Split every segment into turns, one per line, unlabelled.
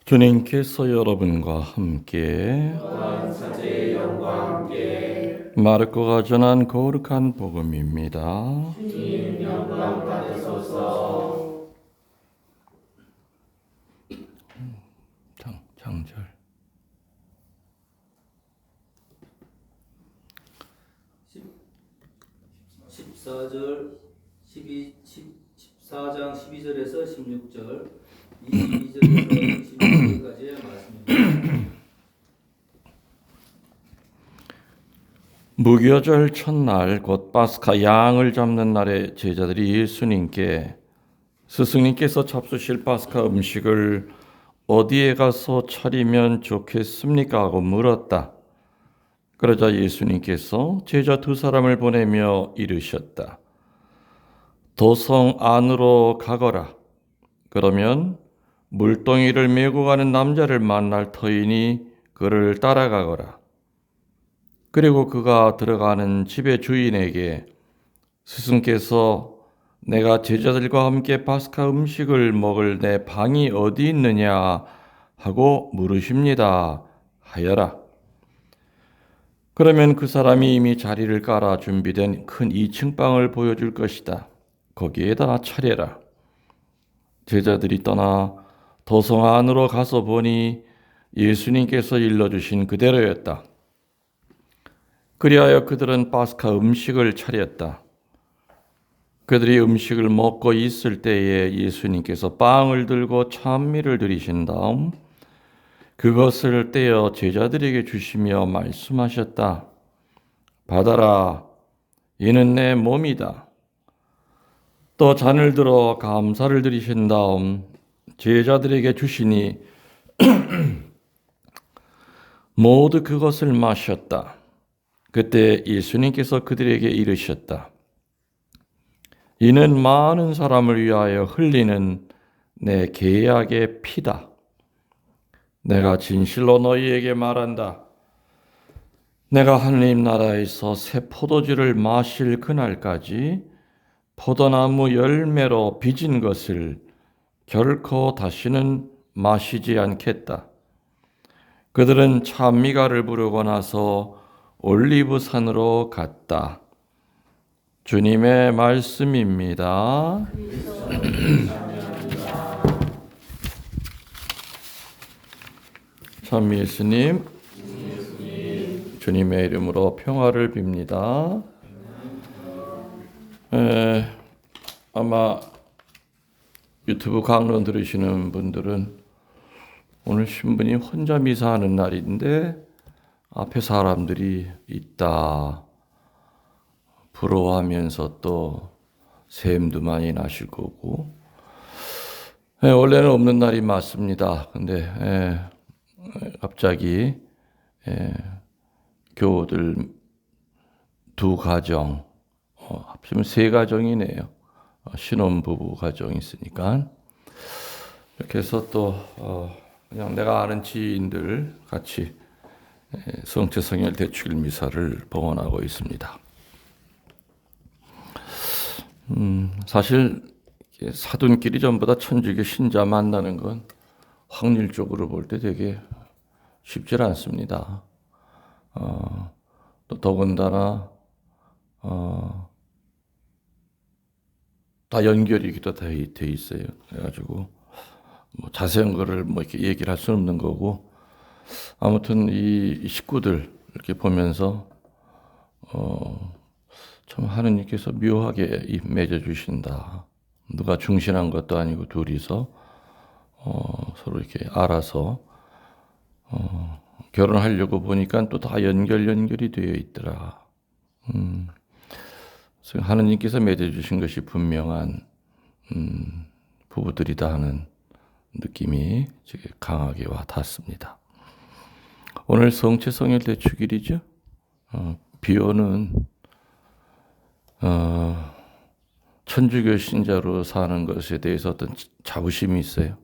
주님께서 여러분과 함께
사제의 영과 함께
마르코가 전한 거룩한 복음입니다.
주님 영광 받으소서.
장절
14절, 14장 12절에서 16절, 22절에서 26절까지의 말씀입니다.
무교절 첫날 곧 파스카 양을 잡는 날에 제자들이 예수님께 스승님께서 잡수실 파스카 음식을 어디에 가서 차리면 좋겠습니까? 하고 물었다. 그러자 예수님께서 제자 두 사람을 보내며 이르셨다. 도성 안으로 가거라. 그러면 물동이를 메고 가는 남자를 만날 터이니 그를 따라가거라. 그리고 그가 들어가는 집의 주인에게 스승께서 내가 제자들과 함께 파스카 음식을 먹을 내 방이 어디 있느냐 하고 물으십니다 하여라. 그러면 그 사람이 이미 자리를 깔아 준비된 큰 2층 방을 보여줄 것이다. 거기에다 차려라. 제자들이 떠나 도성 안으로 가서 보니 예수님께서 일러주신 그대로였다. 그리하여 그들은 파스카 음식을 차렸다. 그들이 음식을 먹고 있을 때에 예수님께서 빵을 들고 찬미를 드리신 다음 그것을 떼어 제자들에게 주시며 말씀하셨다. 받아라. 이는 내 몸이다. 또 잔을 들어 감사를 드리신 다음 제자들에게 주시니 모두 그것을 마셨다. 그때 예수님께서 그들에게 이르셨다. 이는 많은 사람을 위하여 흘리는 내 계약의 피다. 내가 진실로 너희에게 말한다. 내가 하느님 나라에서 새 포도주를 마실 그날까지 포도나무 열매로 빚은 것을 결코 다시는 마시지 않겠다. 그들은 찬미가를 부르고 나서 올리브산으로 갔다. 주님의 말씀입니다. 참 예수님, 주님의 이름으로 평화를 빕니다. 아마 유튜브 강론 들으시는 분들은 오늘 신부님 혼자 미사하는 날인데 앞에 사람들이 있다 부러워하면서 또 샘도 많이 나실 거고 원래는 없는 날이 맞습니다. 근데 갑자기 교우들 두 가정 합치면 세 가정이네요. 신혼부부 가정이 있으니까 이렇게 해서 또 그냥 내가 아는 지인들 같이 성체성혈 대축일 미사를 봉헌하고 있습니다. 사실 사돈끼리 전부 다 천주교 신자 만나는 건 확률적으로 볼 때 되게 쉽지 않습니다. 또 더군다나 다 연결이기도 돼 있어요. 그래가지고 뭐 자세한 거를 뭐 이렇게 얘기를 할 수는 없는 거고 아무튼 이 식구들 이렇게 보면서 참 하느님께서 묘하게 맺어 주신다. 누가 중신한 것도 아니고 둘이서 서로 이렇게 알아서 결혼하려고 보니까 또 다 연결이 되어 있더라. 그래서 하느님께서 맺어 주신 것이 분명한 부부들이다 하는 느낌이 강하게 와 닿습니다. 오늘 성체성혈 대축일이죠. 비오는 천주교 신자로 사는 것에 대해서 어떤 자부심이 있어요.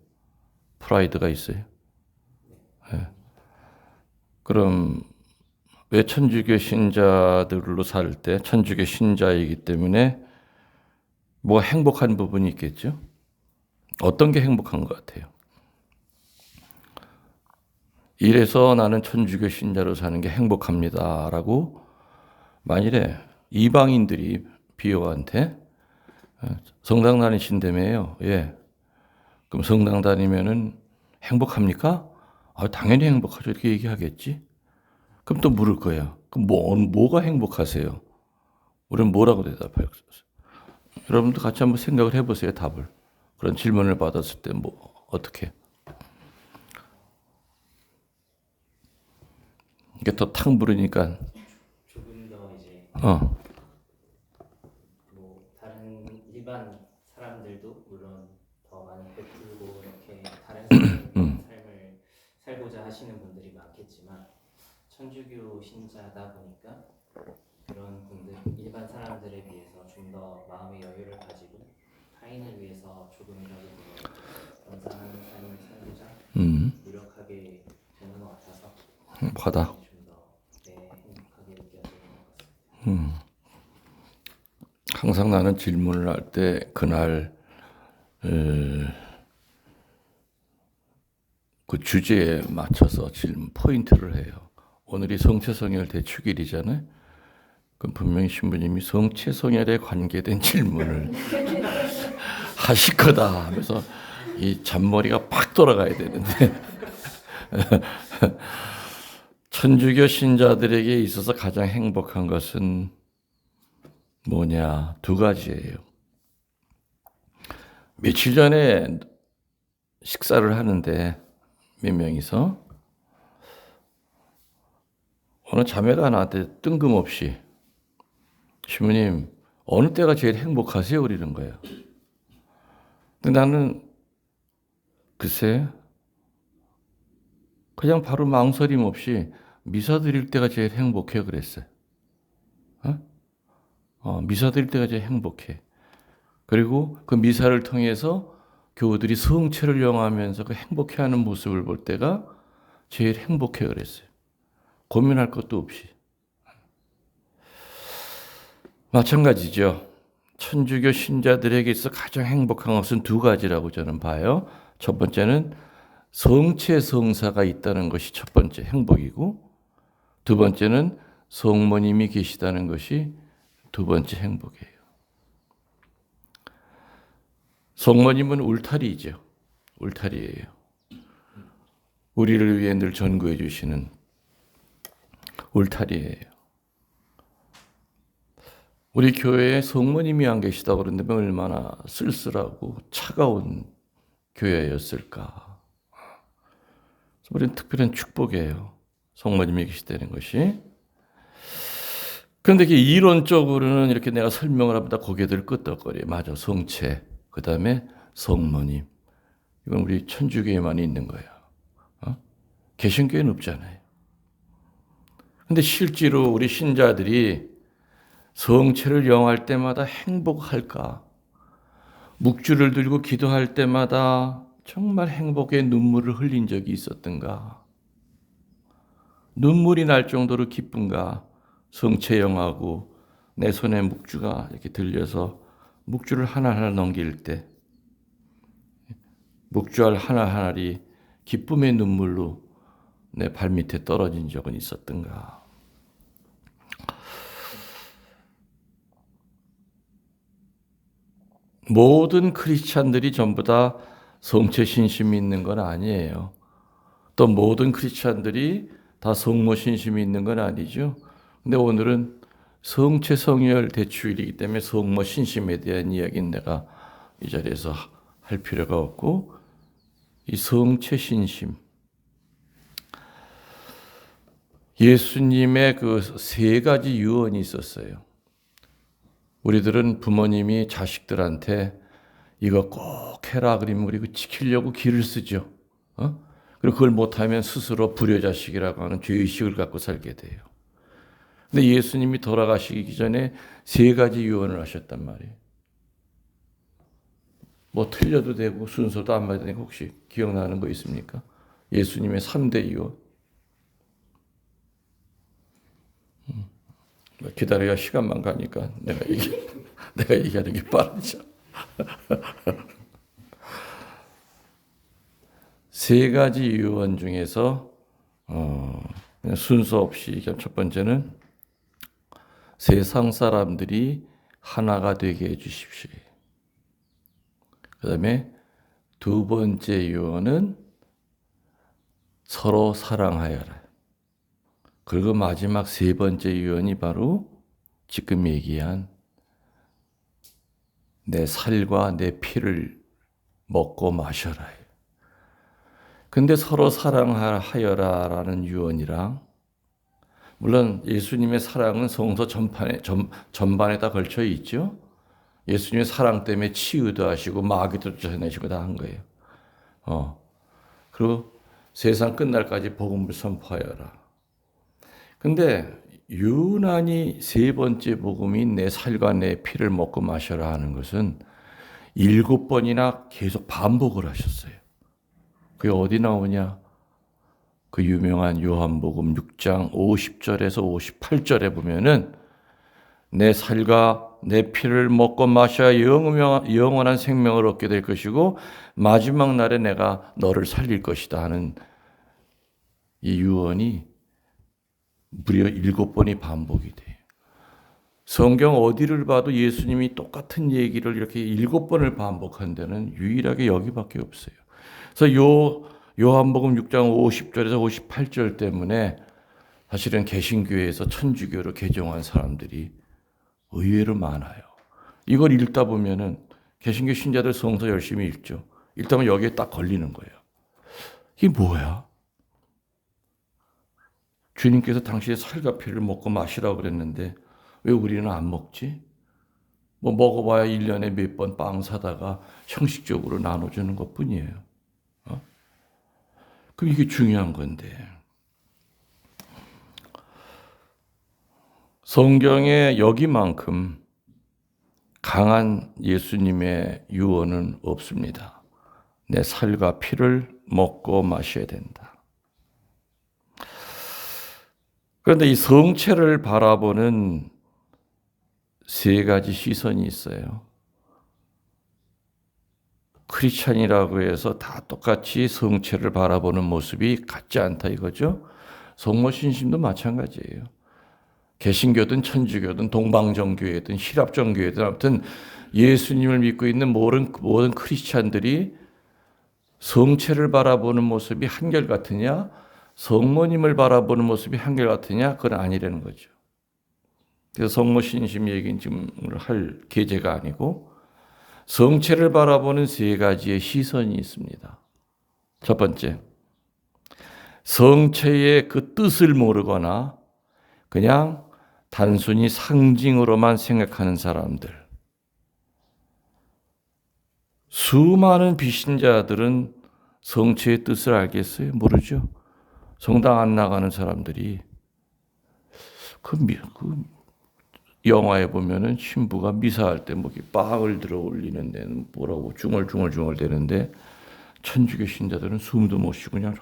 프라이드가 있어요. 그럼 왜 천주교 신자들로 살 때 천주교 신자이기 때문에 뭐 행복한 부분이 있겠죠? 어떤 게 행복한 것 같아요? 이래서 나는 천주교 신자로 사는 게 행복합니다라고 만일에 이방인들이 비여한테 성당 다니신다며요. 예. 그럼 성당 다니면은 행복합니까? 당연히 행복하죠. 이렇게 얘기하겠지. 그럼 또 물을 거야. 그럼 뭐가 행복하세요? 우리는 뭐라고 대답할까요? 여러분도 같이 한번 생각을 해보세요. 답을. 그런 질문을 받았을 때 어떻게? 이게 더 탁 물으니까
조금 더 이제 뭐 다른 일반 사람들도 물론 더 많이 베풀고 이렇게 다른 삶을 살고자 하시는 분들이 많겠지만 천주교 신자다 보니까 그런 분들 일반 사람들에 비해서 좀 더 마음의 여유를 가지고 타인을 위해서 조금이라도 더 감사하는 삶을 살고자 노력하게 되는 것 같아서
받아.
좀더 행복하게 느껴지는 것 같습니다.
항상 나는 질문을 할 때 그날 그 주제에 맞춰서 질문 포인트를 해요. 오늘이 성체성혈 대축일이잖아요. 그럼 분명히 신부님이 성체성혈에 관계된 질문을 하실 거다 하면서 이 잔머리가 팍 돌아가야 되는데 천주교 신자들에게 있어서 가장 행복한 것은 뭐냐? 두 가지예요. 며칠 전에 식사를 하는데 몇 명이서 어느 자매가 나한테 뜬금없이 신부님 어느 때가 제일 행복하세요? 그러는 거예요. 근데 나는 글쎄 그냥 바로 망설임 없이 미사 드릴 때가 제일 행복해 그랬어요. 미사 드릴 때가 제일 행복해. 그리고 그 미사를 통해서 교우들이 성체를 영하면서 그 행복해하는 모습을 볼 때가 제일 행복해 그랬어요. 고민할 것도 없이. 마찬가지죠. 천주교 신자들에게 있어 가장 행복한 것은 두 가지라고 저는 봐요. 첫 번째는 성체 성사가 있다는 것이 첫 번째 행복이고, 두 번째는 성모님이 계시다는 것이 두 번째 행복이에요. 성모님은 울타리이죠. 울타리예요. 우리를 위해 늘 전구해 주시는 울타리예요. 우리 교회에 성모님이 안 계시다고 그러는데 얼마나 쓸쓸하고 차가운 교회였을까. 우리는 특별한 축복이에요. 성모님이 계시다는 것이. 그런데 이론적으로는 이렇게 내가 설명을 하다 고개들 끄덕거려요. 맞아, 성체, 그 다음에 성모님. 이건 우리 천주교에만 있는 거예요. 개신교에는 없잖아요. 근데 실제로 우리 신자들이 성체를 영할 때마다 행복할까? 묵주를 들고 기도할 때마다 정말 행복의 눈물을 흘린 적이 있었던가? 눈물이 날 정도로 기쁜가? 성체 영하고 내 손에 묵주가 이렇게 들려서 묵주를 하나하나 넘길 때 묵주알 하나하나이 기쁨의 눈물로 내 발밑에 떨어진 적은 있었던가? 모든 크리스찬들이 전부 다 성체 신심이 있는 건 아니에요. 또 모든 크리스찬들이 다 성모 신심이 있는 건 아니죠. 근데 오늘은 성체 성혈 대축일이기 때문에 성모 신심에 대한 이야기는 내가 이 자리에서 할 필요가 없고, 이 성체 신심, 예수님의 그 세 가지 유언이 있었어요. 우리들은 부모님이 자식들한테 이거 꼭 해라 그러면 우리 지키려고 기를 쓰죠. 그리고 그걸 못하면 스스로 불효자식이라고 하는 죄의식을 갖고 살게 돼요. 근데 예수님이 돌아가시기 전에 세 가지 유언을 하셨단 말이에요. 뭐 틀려도 되고 순서도 안 맞아도 되고 혹시 기억나는 거 있습니까? 예수님의 3대 유언. 기다려야 시간만 가니까 내가 얘기하는 게 빠르죠. 세 가지 유언 중에서 그냥 순서 없이 첫 번째는 세상 사람들이 하나가 되게 해주십시오. 그 다음에 두 번째 유언은 서로 사랑하여라. 그리고 마지막 세 번째 유언이 바로 지금 얘기한 내 살과 내 피를 먹고 마셔라. 근데 서로 사랑하여라라는 유언이랑, 물론 예수님의 사랑은 성서 전반에 다 걸쳐 있죠. 예수님의 사랑 때문에 치유도 하시고 마귀도 쫓아내시고 다 한 거예요. 그리고 세상 끝날까지 복음을 선포하여라. 근데 유난히 세 번째 복음인 내 살과 내 피를 먹고 마셔라 하는 것은 7번이나 계속 반복을 하셨어요. 그게 어디 나오냐? 그 유명한 요한복음 6장 50절에서 58절에 보면은 내 살과 내 피를 먹고 마셔야 영원한 생명을 얻게 될 것이고 마지막 날에 내가 너를 살릴 것이다 하는 이 유언이 무려 7번이 반복이 돼요. 성경 어디를 봐도 예수님이 똑같은 얘기를 이렇게 7번을 반복한 데는 유일하게 여기밖에 없어요. 그래서 요한복음 6장 50절에서 58절 때문에 사실은 개신교에서 천주교로 개종한 사람들이 의외로 많아요. 이걸 읽다 보면은 개신교 신자들 성서 열심히 읽죠. 읽다 보면 여기에 딱 걸리는 거예요. 이게 뭐야? 주님께서 당신의 살과 피를 먹고 마시라고 그랬는데 왜 우리는 안 먹지? 뭐 먹어봐야 1년에 몇 번 빵 사다가 형식적으로 나눠주는 것뿐이에요. 그럼 이게 중요한 건데 성경에 여기만큼 강한 예수님의 유언은 없습니다. 내 살과 피를 먹고 마셔야 된다. 그런데 이 성체를 바라보는 세 가지 시선이 있어요. 크리스찬이라고 해서 다 똑같이 성체를 바라보는 모습이 같지 않다 이거죠. 성모신심도 마찬가지예요. 개신교든 천주교든 동방정교회든 신랍정교회든 아무튼 예수님을 믿고 있는 모든 크리스찬들이 성체를 바라보는 모습이 한결같으냐 성모님을 바라보는 모습이 한결같으냐 그건 아니라는 거죠. 그래서 성모신심 얘기는 지금 할 계제가 아니고 성체를 바라보는 세 가지의 시선이 있습니다. 첫 번째, 성체의 그 뜻을 모르거나 그냥 단순히 상징으로만 생각하는 사람들. 수많은 비신자들은 성체의 뜻을 알겠어요? 모르죠? 성당 안 나가는 사람들이 그 영화에 보면은 신부가 미사할 때 뭐 빵을 들어 올리는 데는 뭐라고 중얼중얼 되는데 천주교 신자들은 숨도 못 쉬고 그냥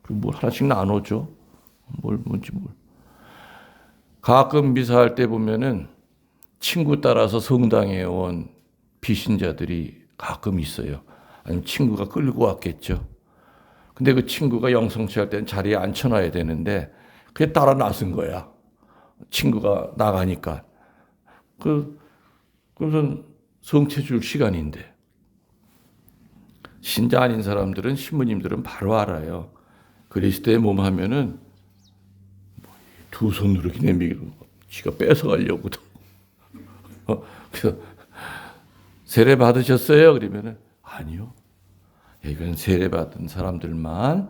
뭘 하나씩 나눠줘. 뭔지. 가끔 미사할 때 보면은 친구 따라서 성당에 온 비신자들이 가끔 있어요. 아니면 친구가 끌고 왔겠죠. 근데 그 친구가 영성치 할 때는 자리에 앉혀놔야 되는데 그게 따라 나선 거야. 친구가 나가니까. 그것은 성체 줄 시간인데. 신자 아닌 사람들은, 신부님들은 바로 알아요. 그리스도의 몸 하면은 두 손으로 이렇게 내밀고 지가 뺏어가려고도. 그래서 세례 받으셨어요? 그러면은 아니요. 이건 세례 받은 사람들만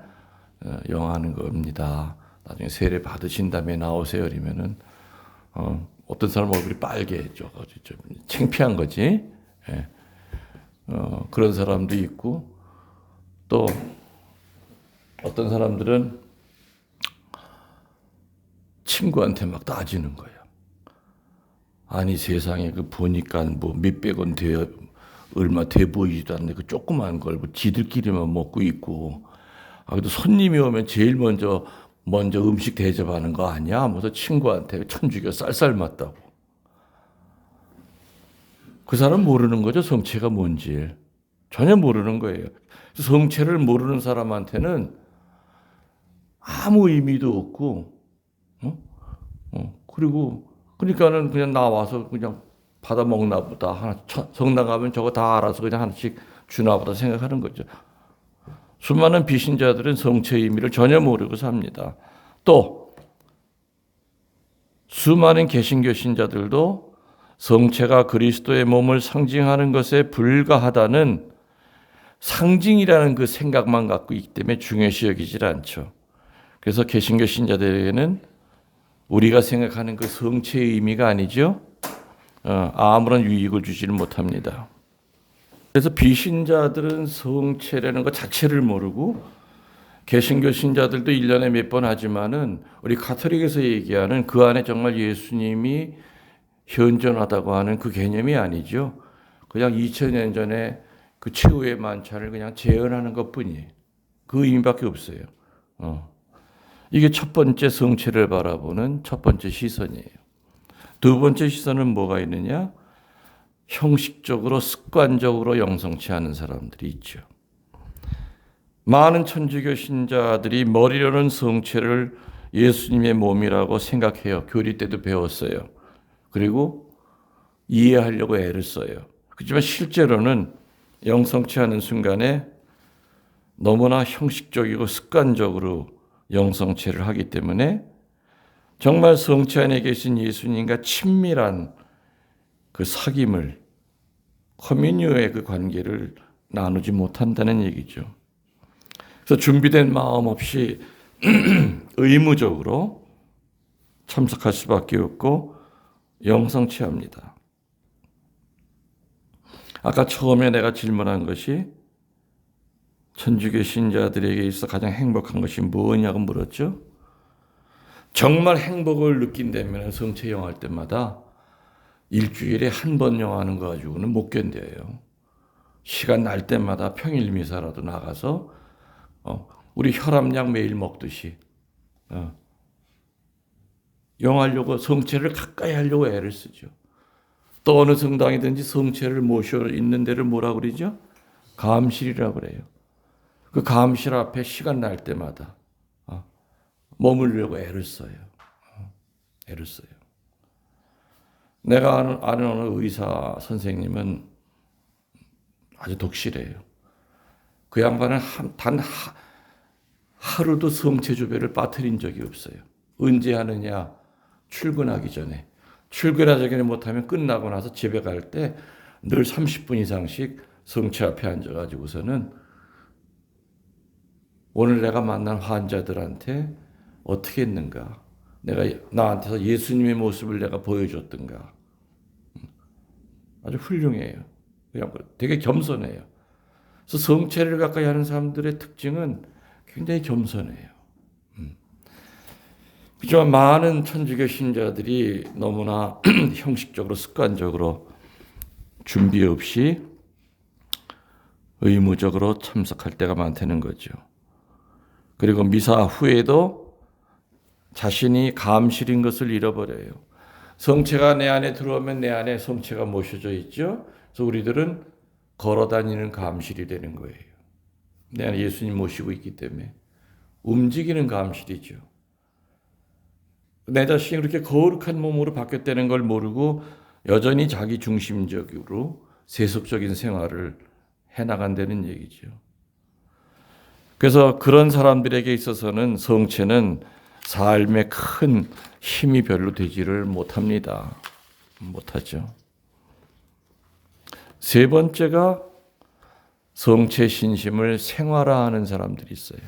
영하는 겁니다. 나중에 세례 받으신 다음에 나오세요. 그러면은 어떤 사람 얼굴이 빨개져, 좀 창피한 거지. 예. 그런 사람도 있고 또 어떤 사람들은 친구한테 막 따지는 거예요. 아니 세상에 그 보니까 뭐 몇백 원 얼마 돼 보이지도 않는데 그 조그만 걸 뭐 지들끼리만 먹고 있고. 그래도 손님이 오면 제일 먼저 음식 대접하는 거 아니야? 하면서 친구한테 천주교 쌀쌀 맞다고. 그 사람 모르는 거죠. 성체가 뭔지. 전혀 모르는 거예요. 성체를 모르는 사람한테는 아무 의미도 없고, 그리고 그러니까는 그냥 나와서 그냥 받아 먹나 보다. 성당 가면 저거 다 알아서 그냥 하나씩 주나 보다 생각하는 거죠. 수많은 비신자들은 성체의 의미를 전혀 모르고 삽니다. 또 수많은 개신교 신자들도 성체가 그리스도의 몸을 상징하는 것에 불과하다는 상징이라는 그 생각만 갖고 있기 때문에 중요시 여기질 않죠. 그래서 개신교 신자들에게는 우리가 생각하는 그 성체의 의미가 아니죠. 아무런 유익을 주지를 못합니다. 그래서 비신자들은 성체라는 것 자체를 모르고 개신교 신자들도 1년에 몇 번 하지만은 우리 가톨릭에서 얘기하는 그 안에 정말 예수님이 현존하다고 하는 그 개념이 아니죠. 그냥 2000년 전에 그 최후의 만찬을 그냥 재현하는 것뿐이에요. 그 의미밖에 없어요. 이게 첫 번째 성체를 바라보는 첫 번째 시선이에요. 두 번째 시선은 뭐가 있느냐? 형식적으로 습관적으로 영성체하는 사람들이 있죠. 많은 천주교 신자들이 머리로는 성체를 예수님의 몸이라고 생각해요. 교리 때도 배웠어요. 그리고 이해하려고 애를 써요. 그렇지만 실제로는 영성체하는 순간에 너무나 형식적이고 습관적으로 영성체를 하기 때문에 정말 성체 안에 계신 예수님과 친밀한 그 사귐을, 커뮤니오의 그 관계를 나누지 못한다는 얘기죠. 그래서 준비된 마음 없이 의무적으로 참석할 수밖에 없고 영성체합니다. 아까 처음에 내가 질문한 것이 천주교 신자들에게 있어 가장 행복한 것이 뭐냐고 물었죠. 정말 행복을 느낀다면 성체 영할 때마다 일주일에 한 번 영하는 거 가지고는 못 견뎌요. 시간 날 때마다 평일 미사라도 나가서 우리 혈압약 매일 먹듯이 영하려고 성체를 가까이 하려고 애를 쓰죠. 또 어느 성당이든지 성체를 모셔 있는 데를 뭐라 그러죠? 감실이라고 그래요. 그 감실 앞에 시간 날 때마다 머물려고 애를 써요. 애를 써요. 내가 아는 어느 의사 선생님은 아주 독실해요. 그 양반은 단 하루도 성체 주배를 빠뜨린 적이 없어요. 언제 하느냐? 출근하기 전에. 출근하기 전에 못하면 끝나고 나서 집에 갈 때 늘 30분 이상씩 성체 앞에 앉아가지고서는 오늘 내가 만난 환자들한테 어떻게 했는가? 내가 나한테서 예수님의 모습을 내가 보여줬던가? 아주 훌륭해요. 그냥 되게 겸손해요. 그래서 성체를 가까이 하는 사람들의 특징은 굉장히 겸손해요. 그렇지만 많은 천주교 신자들이 너무나 형식적으로 습관적으로 준비 없이 의무적으로 참석할 때가 많다는 거죠. 그리고 미사 후에도 자신이 감실인 것을 잃어버려요. 성체가 내 안에 들어오면 내 안에 성체가 모셔져 있죠. 그래서 우리들은 걸어다니는 감실이 되는 거예요. 내 안에 예수님 모시고 있기 때문에 움직이는 감실이죠. 내 자신이 그렇게 거룩한 몸으로 바뀌었다는 걸 모르고 여전히 자기 중심적으로 세속적인 생활을 해나간다는 얘기죠. 그래서 그런 사람들에게 있어서는 성체는 삶에 큰 힘이 별로 되지를 못합니다. 못하죠. 세 번째가 성체 신심을 생활화하는 사람들이 있어요.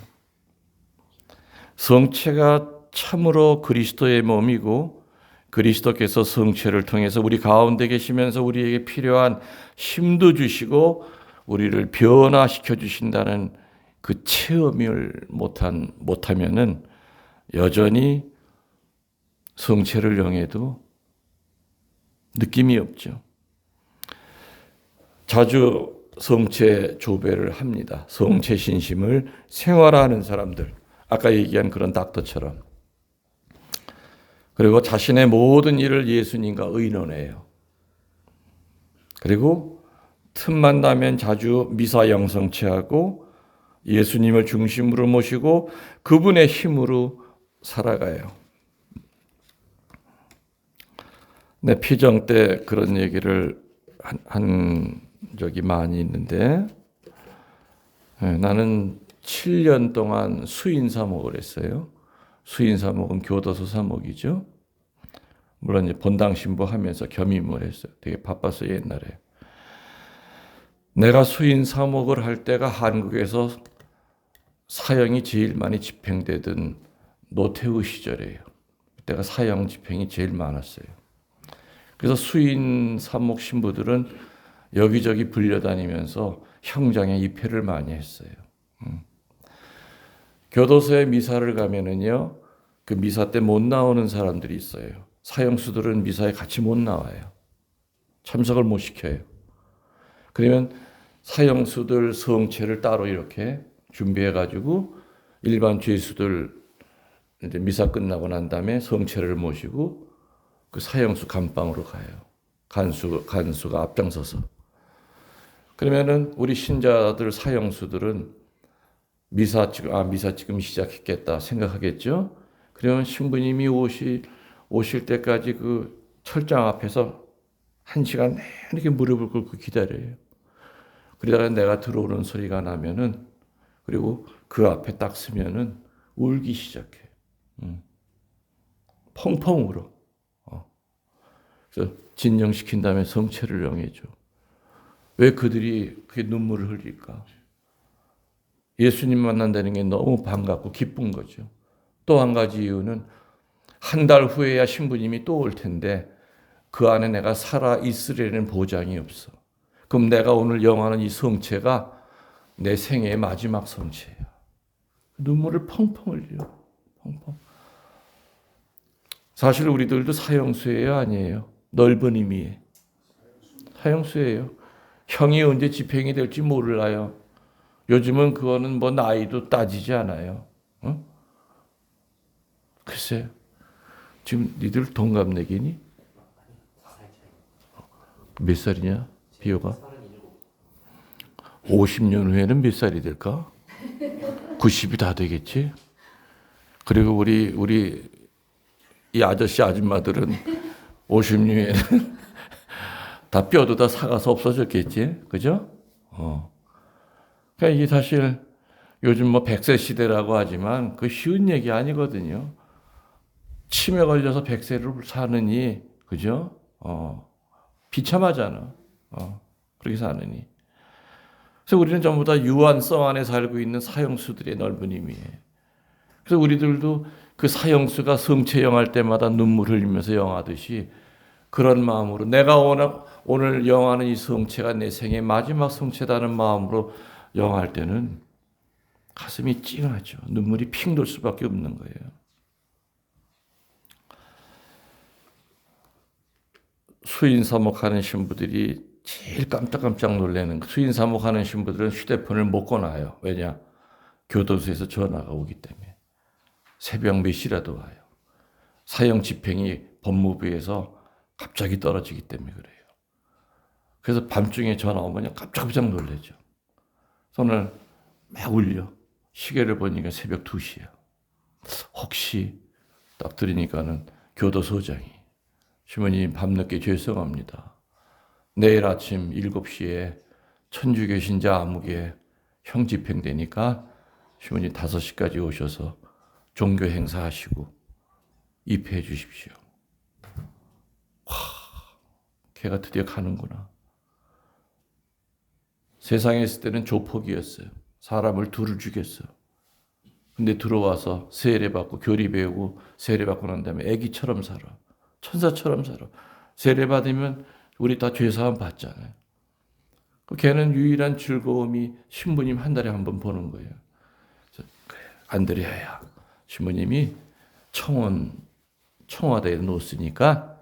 성체가 참으로 그리스도의 몸이고 그리스도께서 성체를 통해서 우리 가운데 계시면서 우리에게 필요한 힘도 주시고 우리를 변화시켜 주신다는 그 체험을 못하면은 여전히 성체를 영해도 느낌이 없죠. 자주 성체 조배를 합니다. 성체 신심을 생활화하는 사람들. 아까 얘기한 그런 닥터처럼. 그리고 자신의 모든 일을 예수님과 의논해요. 그리고 틈만 나면 자주 미사 영성체하고 예수님을 중심으로 모시고 그분의 힘으로 살아가요. 내 피정 때 그런 얘기를 한 적이 많이 있는데, 나는 7년 동안 수인사목을 했어요. 수인사목은 교도소 사목이죠. 물론 이제 본당 신부하면서 겸임을 했어요. 되게 바빴어요, 옛날에. 내가 수인사목을 할 때가 한국에서 사형이 제일 많이 집행되던 노태우 시절이에요. 그때가 사형 집행이 제일 많았어요. 그래서 수인사목 신부들은 여기저기 불려다니면서 형장에 입회를 많이 했어요. 교도소에 미사를 가면은요, 그 미사 때 못 나오는 사람들이 있어요. 사형수들은 미사에 같이 못 나와요. 참석을 못 시켜요. 그러면 사형수들 성체를 따로 이렇게 준비해가지고 일반 죄수들 이제 미사 끝나고 난 다음에 성체를 모시고 그 사형수 감방으로 가요. 간수가 앞장서서. 그러면은 우리 신자들 사형수들은 미사 지금 시작했겠다 생각하겠죠. 그러면 신부님이 오실 때까지 그 철장 앞에서 1시간 이렇게 무릎을 꿇고 기다려요. 그러다가 내가 들어오는 소리가 나면은, 그리고 그 앞에 딱 서면은 울기 시작해. 펑펑 울어. 그래서 진정시킨 다음에 성체를 영해줘. 왜 그들이 그게 눈물을 흘릴까? 예수님 만난다는 게 너무 반갑고 기쁜 거죠. 또 한 가지 이유는 한 달 후에야 신부님이 또 올 텐데 그 안에 내가 살아 있으려는 보장이 없어. 그럼 내가 오늘 영하는 이 성체가 내 생애의 마지막 성체야. 눈물을 펑펑 흘려. 펑펑. 사실 우리들도 사형수예요, 아니에요? 넓은 의미에. 사형수예요. 형이 언제 집행이 될지 몰라요. 요즘은 그거는 뭐 나이도 따지지 않아요. 글쎄, 지금 니들 동갑내기니? 몇 살이냐, 비호가? 50년 후에는 몇 살이 될까? 90이 다 되겠지? 그리고 우리 이 아저씨 아줌마들은 50년에는 다 뼈도 다 사가서 없어졌겠지? 그죠? 그러니까 이게 사실 요즘 뭐 100세 시대라고 하지만 그 쉬운 얘기 아니거든요. 치매 걸려서 100세를 사느니, 그죠? 비참하잖아. 그렇게 사느니. 그래서 우리는 전부 다 유한성 안에 살고 있는 사형수들의 넓은 의미에. 그래서 우리들도 그 사형수가 성체 영할 때마다 눈물 흘리면서 영하듯이 그런 마음으로 내가 오늘 영하는 이 성체가 내 생의 마지막 성체다는 마음으로 영할 때는 가슴이 찡하죠. 눈물이 핑 돌 수밖에 없는 거예요. 수인사목하는 신부들이 제일 깜짝깜짝 놀라는, 수인사목하는 신부들은 휴대폰을 못 꺼놔요. 왜냐? 교도소에서 전화가 오기 때문에. 새벽 몇 시라도 와요. 사형 집행이 법무부에서 갑자기 떨어지기 때문에 그래요. 그래서 밤중에 전화 오면 깜짝깜짝 놀라죠. 손을 막 울려. 시계를 보니까 새벽 2시야. 혹시 딱 들으니까는 교도소장이, 주머님 밤늦게 죄송합니다. 내일 아침 7시에 천주교 신자 아무개 형 집행되니까 주머님 5시까지 오셔서 종교 행사하시고 입회해 주십시오. 걔가 드디어 가는구나. 세상에 있을 때는 조폭이었어요. 사람을 둘을 죽였어. 근데 들어와서 세례받고 교리 배우고 세례받고 난 다음에 애기처럼 살아. 천사처럼 살아. 세례받으면 우리 다 죄사함 받잖아요. 걔는 유일한 즐거움이 신부님 한 달에 한 번 보는 거예요. 그래, 안드레아야, 신부님이 청와대에 놓았으니까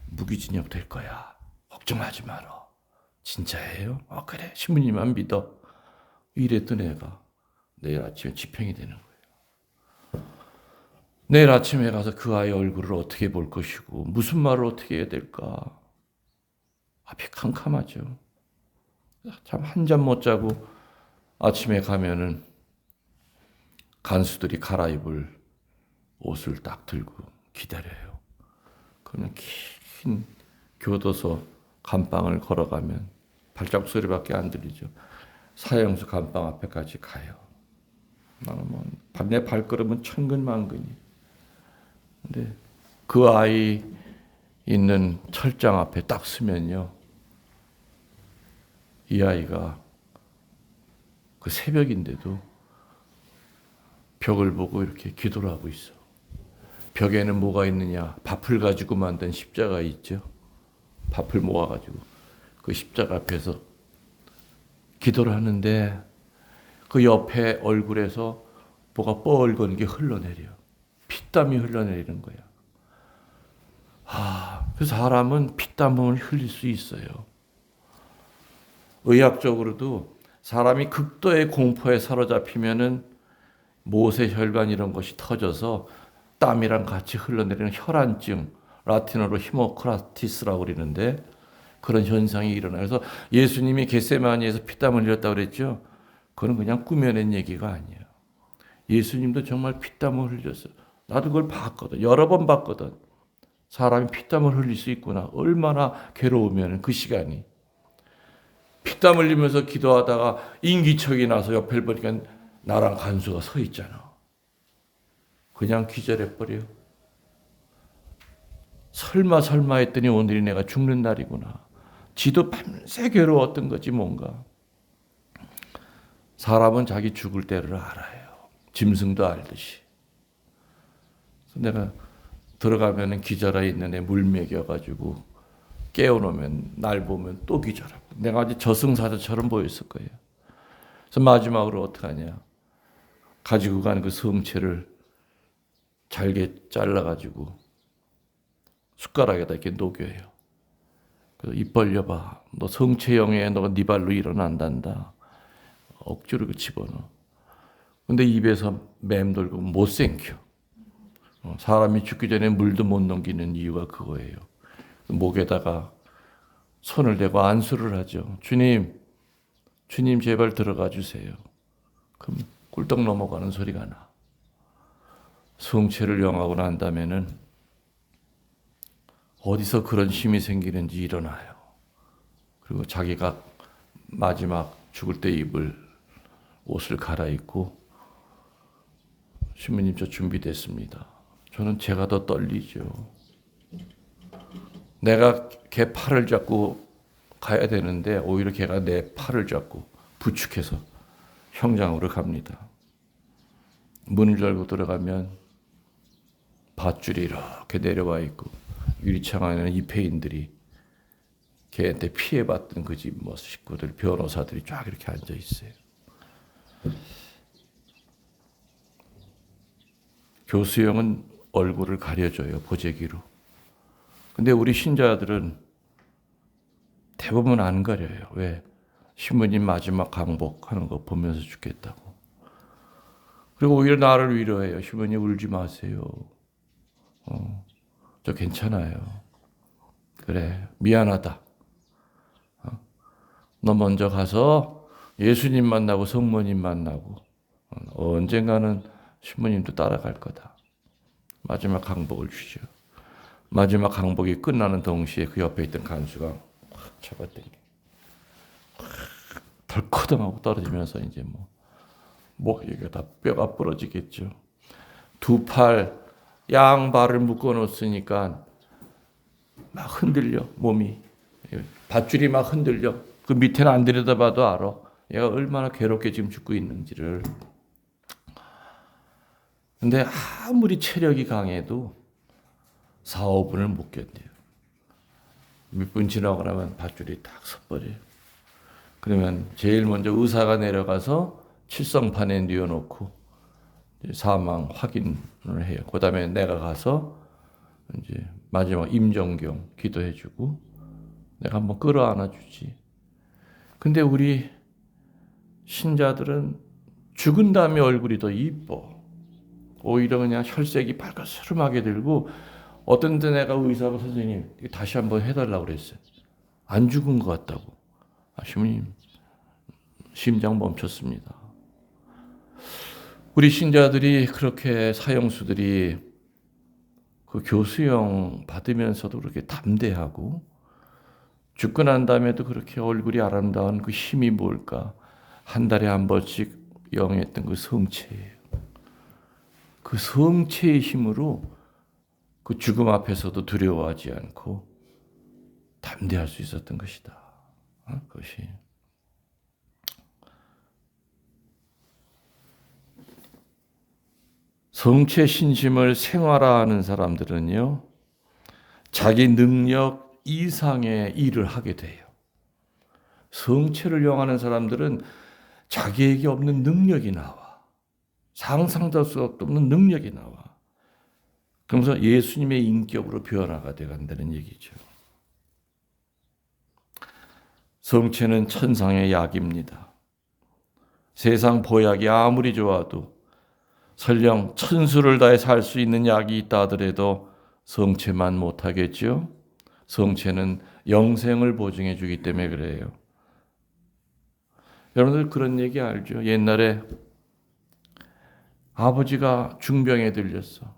무기징역 될 거야. 걱정하지 마라. 진짜예요? 그래, 신부님만 믿어. 이랬던 애가 내일 아침에 집행이 되는 거예요. 내일 아침에 가서 그 아이의 얼굴을 어떻게 볼 것이고 무슨 말을 어떻게 해야 될까? 앞이 캄캄하죠. 참 한 잠 못 자고 아침에 가면은 간수들이 갈아입을 옷을 딱 들고 기다려요. 그러면 긴 교도소 감방을 걸어가면 발자국 소리밖에 안 들리죠. 사형수 감방 앞에까지 가요. 나는 내 발걸음은 천근만근이. 근데 그 아이 있는 철장 앞에 딱 서면요, 이 아이가 그 새벽인데도 벽을 보고 이렇게 기도를 하고 있어. 벽에는 뭐가 있느냐? 밥을 가지고 만든 십자가 있죠. 밥을 모아가지고 그 십자가 앞에서 기도를 하는데 그 옆에 얼굴에서 뭐가 뻘건 게 흘러내려. 피땀이 흘러내리는 거야. 그 사람은 피땀을 흘릴 수 있어요. 의학적으로도 사람이 극도의 공포에 사로잡히면은 모세혈관 이런 것이 터져서 땀이랑 같이 흘러내리는 혈안증, 라틴어로 히모크라티스라고 그러는데 그런 현상이 일어나요. 그래서 예수님이 겟세마니에서 피땀을 흘렸다고 그랬죠. 그건 그냥 꾸며낸 얘기가 아니에요. 예수님도 정말 피땀을 흘렸어요. 나도 그걸 봤거든. 여러 번 봤거든. 사람이 피땀을 흘릴 수 있구나. 얼마나 괴로우면 그 시간이. 피땀 흘리면서 기도하다가 인기척이 나서 옆에 보니까 나랑 간수가 서 있잖아. 그냥 기절해버려. 설마 했더니 오늘이 내가 죽는 날이구나. 지도 밤새 괴로웠던 거지 뭔가. 사람은 자기 죽을 때를 알아요. 짐승도 알듯이. 그래서 내가 들어가면 기절해 있는 애 물 먹여가지고 깨워놓으면 날 보면 또 기절하고. 내가 아주 저승사자처럼 보였을 거예요. 그래서 마지막으로 어떡하냐. 가지고 간 그 성체를 잘게 잘라가지고 숟가락에다 이렇게 녹여요. 그래서 입 벌려봐. 너 성체형에 너가 네 발로 일어난단다. 억지로 집어넣어. 근데 입에서 맴돌고 못 생겨. 사람이 죽기 전에 물도 못 넘기는 이유가 그거예요. 목에다가 손을 대고 안수를 하죠. 주님 제발 들어가 주세요. 그럼 꿀떡 넘어가는 소리가 나. 성체를 영하고 난다면은 어디서 그런 힘이 생기는지 일어나요. 그리고 자기가 마지막 죽을 때 입을 옷을 갈아입고 신부님 저 준비됐습니다. 저는 제가 더 떨리죠. 내가 걔 팔을 잡고 가야 되는데 오히려 걔가 내 팔을 잡고 부축해서 형장으로 갑니다. 문을 열고 들어가면 밧줄이 이렇게 내려와 있고 유리창 안에는 입회인들이 걔한테 피해봤던 그 집 식구들, 변호사들이 쫙 이렇게 앉아 있어요. 교수형은 얼굴을 가려줘요, 보재기로. 근데 우리 신자들은 대부분 안 가려요. 왜? 신부님 마지막 강복하는 거 보면서 죽겠다고. 그리고 오히려 나를 위로해요. 신부님 울지 마세요. 저 괜찮아요. 그래, 미안하다. 너 먼저 가서 예수님 만나고 성모님 만나고 언젠가는 신부님도 따라갈 거다. 마지막 강복을 주죠. 마지막 강복이 끝나는 동시에 그 옆에 있던 간수가 확 잡아당겨. 덜커덩하고 떨어지면서 이제 목이가 다 뼈가 부러지겠죠. 두 팔, 양발을 묶어 놓으니까 막 흔들려, 몸이. 밧줄이 막 흔들려. 그 밑에는 안 들여다봐도 알아. 얘가 얼마나 괴롭게 지금 죽고 있는지를. 근데 아무리 체력이 강해도 4, 5분을 못 견뎌요. 몇 분 지나고 나면 밧줄이 딱 섰버려요. 그러면 제일 먼저 의사가 내려가서 칠성판에 뉘어놓고 사망 확인을 해요. 그 다음에 내가 가서 이제 마지막 임종경 기도해주고 내가 한번 끌어안아주지. 근데 우리 신자들은 죽은 다음에 얼굴이 더 이뻐. 오히려 그냥 혈색이 빨갛스름하게 들고 어떤 때 내가 의사가 선생님 다시 한번 해달라고 그랬어요. 안 죽은 것 같다고. 신부님 심장 멈췄습니다. 우리 신자들이 그렇게 사형수들이 그 교수형 받으면서도 그렇게 담대하고 죽고 난 다음에도 그렇게 얼굴이 아름다운 그 힘이 뭘까? 한 달에 한 번씩 영했던 그 성체예요. 그 성체의 힘으로 그 죽음 앞에서도 두려워하지 않고 담대할 수 있었던 것이다. 그것이. 성체 신심을 생활화하는 사람들은요, 자기 능력 이상의 일을 하게 돼요. 성체를 영하는 사람들은 자기에게 없는 능력이 나와. 상상할 수 없는 능력이 나와. 그러면서 예수님의 인격으로 변화가 되어간다는 얘기죠. 성체는 천상의 약입니다. 세상 보약이 아무리 좋아도 설령 천수를 다해 살 수 있는 약이 있다 하더라도 성체만 못하겠죠. 성체는 영생을 보증해 주기 때문에 그래요. 여러분들 그런 얘기 알죠? 옛날에 아버지가 중병에 들렸어.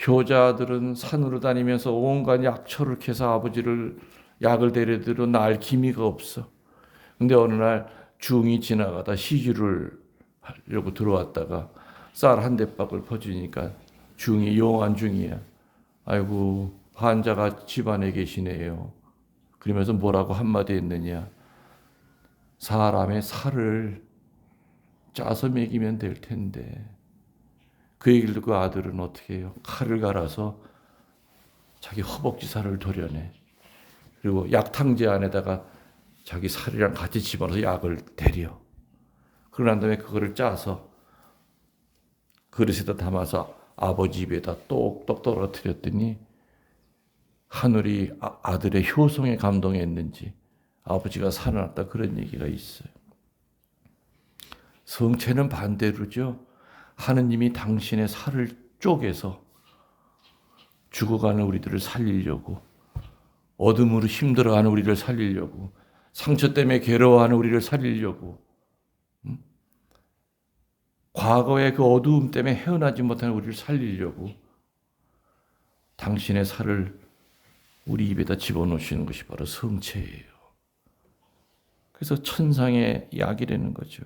효자들은 산으로 다니면서 온갖 약초를 캐서 아버지를 약을 데려들어 날 기미가 없어. 근데 어느 날 중이 지나가다 시주를 하려고 들어왔다가 쌀 한 대박을 퍼주니까 중이 용한 중이야. 아이고 환자가 집안에 계시네요. 그러면서 뭐라고 한마디 했느냐. 사람의 살을 짜서 먹이면 될 텐데. 그 얘기를 듣고 아들은 어떻게 해요? 칼을 갈아서 자기 허벅지 살을 도려내. 그리고 약탕제 안에다가 자기 살이랑 같이 집어넣어서 약을 데려. 그러고 난 다음에 그거를 짜서 그릇에다 담아서 아버지 입에다 똑똑 떨어뜨렸더니 하늘이 아들의 효성에 감동했는지 아버지가 살아났다 그런 얘기가 있어요. 성체는 반대로죠. 하느님이 당신의 살을 쪼개서 죽어가는 우리들을 살리려고, 어둠으로 힘들어하는 우리를 살리려고, 상처 때문에 괴로워하는 우리를 살리려고, 과거의 그 어두움 때문에 헤어나지 못하는 우리를 살리려고 당신의 살을 우리 입에다 집어넣으시는 것이 바로 성체예요. 그래서 천상의 약이라는 거죠.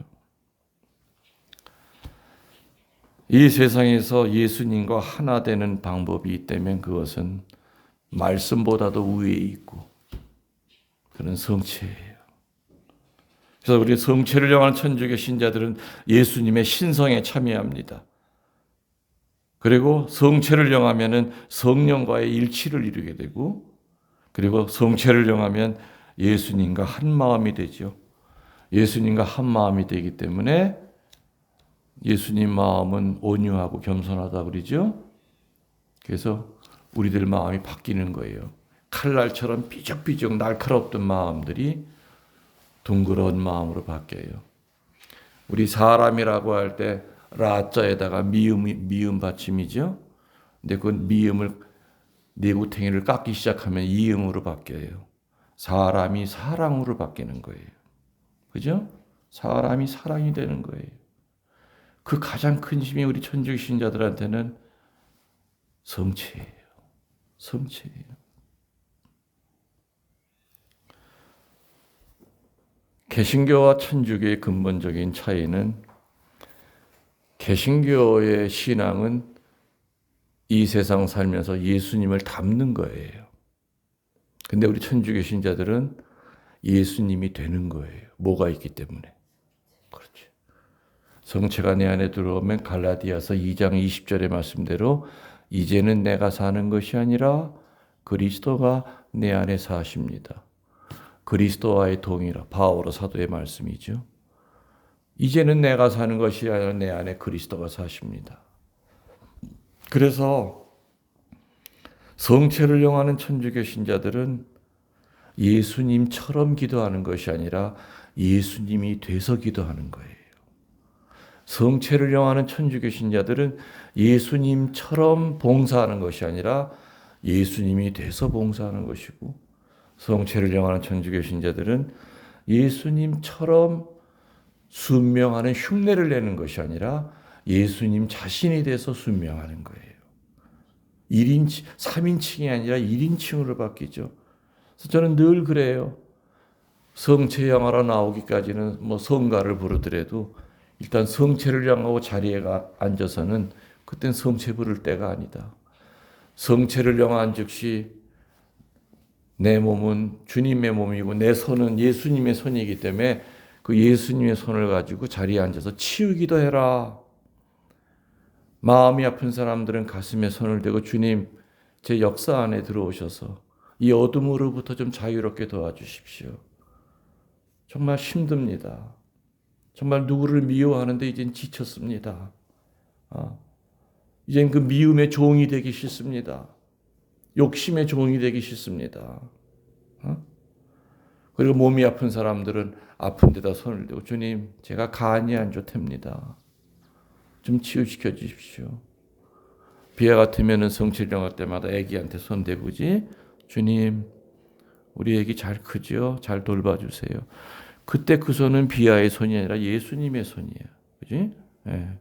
이 세상에서 예수님과 하나 되는 방법이 있다면 그것은 말씀보다도 위에 있고 그런 성체예요. 그래서 우리 성체를 영하는 천주교 신자들은 예수님의 신성에 참여합니다. 그리고 성체를 영하면은 성령과의 일치를 이루게 되고, 그리고 성체를 영하면 예수님과 한 마음이 되죠. 예수님과 한 마음이 되기 때문에 예수님 마음은 온유하고 겸손하다 그러죠. 그래서 우리들 마음이 바뀌는 거예요. 칼날처럼 삐죽삐죽 날카롭던 마음들이 둥그러운 마음으로 바뀌어요. 우리 사람이라고 할 때 라자에다가 미음 받침이죠. 근데 그 미음을 내구탱이를 깎기 시작하면 이음으로 바뀌어요. 사람이 사랑으로 바뀌는 거예요. 그죠? 사람이 사랑이 되는 거예요. 그 가장 큰 힘이 우리 천주교 신자들한테는 성체예요. 성체예요. 개신교와 천주교의 근본적인 차이는 개신교의 신앙은 이 세상 살면서 예수님을 닮는 거예요. 근데 우리 천주교 신자들은 예수님이 되는 거예요. 뭐가 있기 때문에. 그렇죠. 성체가 내 안에 들어오면 갈라디아서 2장 20절의 말씀대로 이제는 내가 사는 것이 아니라 그리스도가 내 안에 사십니다. 그리스도와의 동일화, 바오로 사도의 말씀이죠. 이제는 내가 사는 것이 아니라 내 안에 그리스도가 사십니다. 그래서 성체를 영하는 천주교 신자들은 예수님처럼 기도하는 것이 아니라 예수님이 돼서 기도하는 거예요. 성체를 영하는 천주교 신자들은 예수님처럼 봉사하는 것이 아니라 예수님이 돼서 봉사하는 것이고, 성체를 영하는 천주교 신자들은 예수님처럼 순명하는 흉내를 내는 것이 아니라 예수님 자신이 돼서 순명하는 거예요. 1인칭, 3인칭이 아니라 1인칭으로 바뀌죠. 그래서 저는 늘 그래요. 성체 영화로 나오기까지는 뭐 성가를 부르더라도 일단 성체를 향하고 자리에 앉아서는 그땐 성체 부를 때가 아니다. 성체를 향한 즉시 내 몸은 주님의 몸이고 내 손은 예수님의 손이기 때문에 그 예수님의 손을 가지고 자리에 앉아서 치유기도 해라. 마음이 아픈 사람들은 가슴에 손을 대고 주님 제 역사 안에 들어오셔서 이 어둠으로부터 좀 자유롭게 도와주십시오. 정말 힘듭니다. 정말 누구를 미워하는데 이젠 지쳤습니다. 이젠 그 미움의 종이 되기 싫습니다. 욕심의 종이 되기 싫습니다. 그리고 몸이 아픈 사람들은 아픈 데다 손을 대고 주님 제가 간이 안 좋답니다. 좀 치유시켜 주십시오. 비아 같으면 성체령할 때마다 아기한테 손 대고지 주님 우리 아기 잘 크죠? 잘 돌봐주세요. 그때 그 손은 비아의 손이 아니라 예수님의 손이에요. 그지? 네.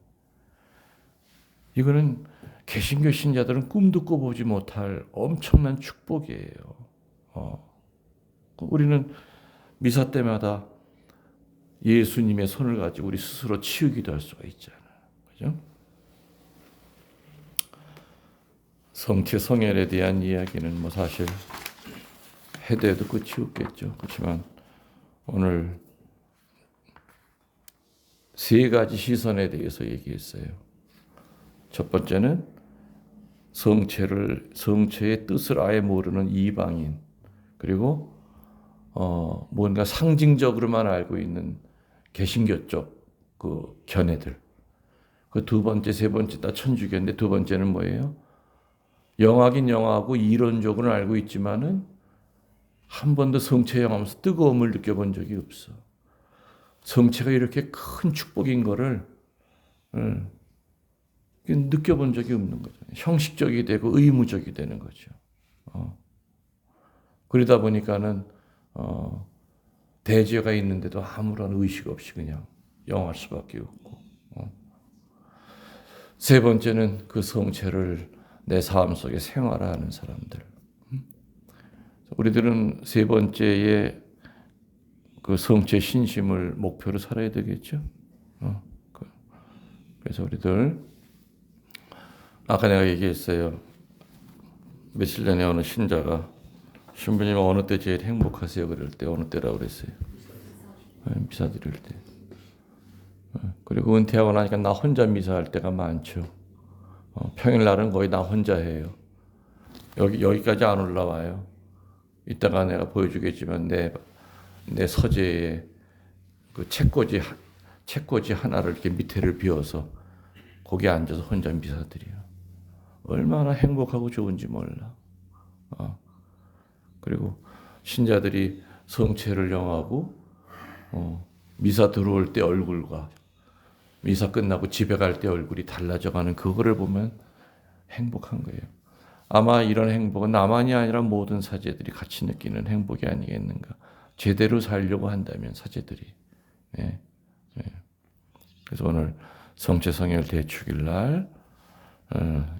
이거는 개신교 신자들은 꿈도 꿔보지 못할 엄청난 축복이에요. 우리는 미사 때마다 예수님의 손을 가지고 우리 스스로 치유기도 할 수가 있잖아요. 그죠? 성체 성혈에 대한 이야기는 뭐 사실 해도 해도 끝이 없겠죠. 그렇지만 오늘 세 가지 시선에 대해서 얘기했어요. 첫 번째는 성체의 뜻을 아예 모르는 이방인, 그리고 뭔가 상징적으로만 알고 있는 개신교 쪽 그 견해들. 그 두 번째, 세 번째 다 천주교인데 두 번째는 뭐예요? 영하긴 영하고 이론적으로는 알고 있지만은 한 번도 성체 영하면서 뜨거움을 느껴본 적이 없어. 성체가 이렇게 큰 축복인 거를 느껴본 적이 없는 거죠. 형식적이 되고 의무적이 되는 거죠. 그러다 보니까는 대죄가 있는데도 아무런 의식 없이 그냥 영할 수밖에 없고. 세 번째는 그 성체를 내 삶 속에 생활하는 사람들. 우리들은 세 번째의 그 성체 신심을 목표로 살아야 되겠죠. 그래서 우리들 아까 내가 얘기했어요. 며칠 전에 어느 신자가 신부님 어느 때 제일 행복하세요? 그럴 때 어느 때라고 그랬어요. 미사 드릴 때. 그리고 은퇴하고 나니까 나 혼자 미사할 때가 많죠. 평일날은 거의 나 혼자 해요. 여기까지 안 올라와요. 이따가 내가 보여주겠지만 내 서재에 그 책꽂이 하나를 이렇게 밑에를 비워서 거기에 앉아서 혼자 미사 드려요. 얼마나 행복하고 좋은지 몰라. 그리고 신자들이 성체를 영하고 미사 들어올 때 얼굴과 미사 끝나고 집에 갈 때 얼굴이 달라져가는 그거를 보면 행복한 거예요. 아마 이런 행복은 나만이 아니라 모든 사제들이 같이 느끼는 행복이 아니겠는가. 제대로 살려고 한다면 사제들이. 네. 그래서 오늘 성체성혈 대축일 날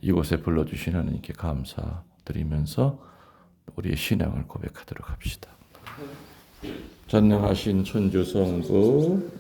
이곳에 불러주신 하나님께 감사드리면서 우리의 신앙을 고백하도록 합시다. 전능하신 천주 성부